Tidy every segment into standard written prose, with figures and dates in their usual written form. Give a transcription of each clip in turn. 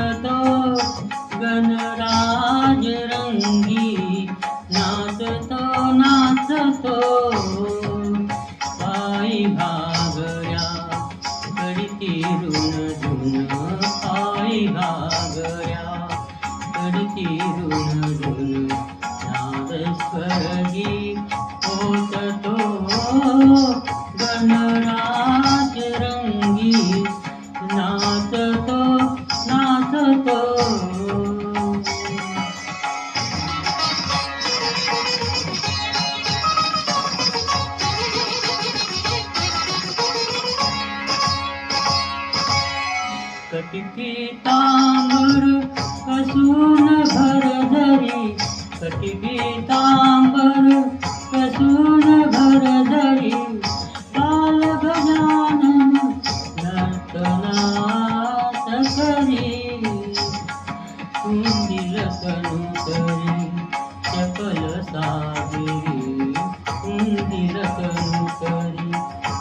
नाचतो गणराज रंगी, नाचतो नाचतो पायी घागऱ्या कडकी ऋण धुन, पायी घागऱ्या कडकी ऋण धुन, नाद स्वर्गी होततो गणराज रंगी, नाचतो नाचतो. कटकी तांबर कसून घर धरी, कटकी तांबर कसून घर धरी, बाल गजानन नर्तनात करी, कुंडील कणुकरी चपल साजिरी, कुंडील कणुकरी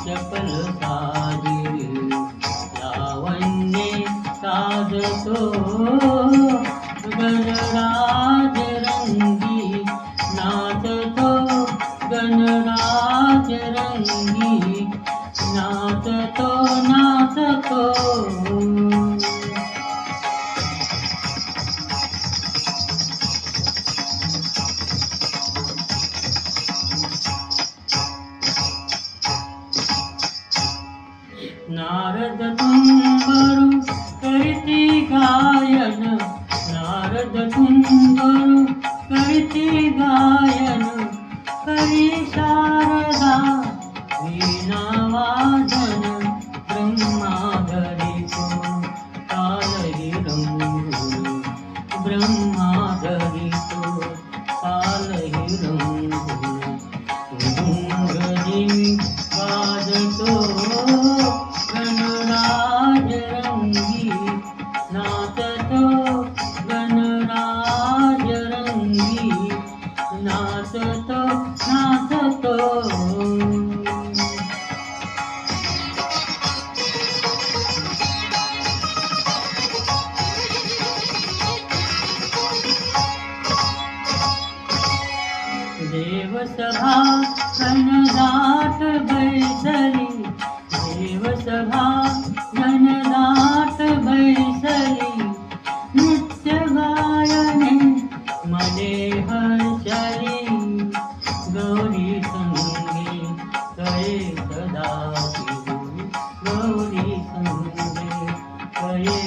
चपल साजिरी, लावण्ये साजतो गणराज रंगी, नाचतो गणराज रंगी, नाचतो नाचतो. नारद तुंबरू करती गायन, नारद तुंबरू करती गायन, करी शारदा वीणा वादन, ब्रह्मा धरितो कालही रंगून, ब्रह्मा धरितो कालही रंगून, घुंगरी वाजतो गणराज रंगी, नाचतो गणराज रंगी, नाचतो नाचतो. देवसभा घनदाट बैसली, देवसभा घनदाट बैसली, नृत्य गायने मने हर्षली, गौरी संगे कळे सदा, गौरी संगे कळे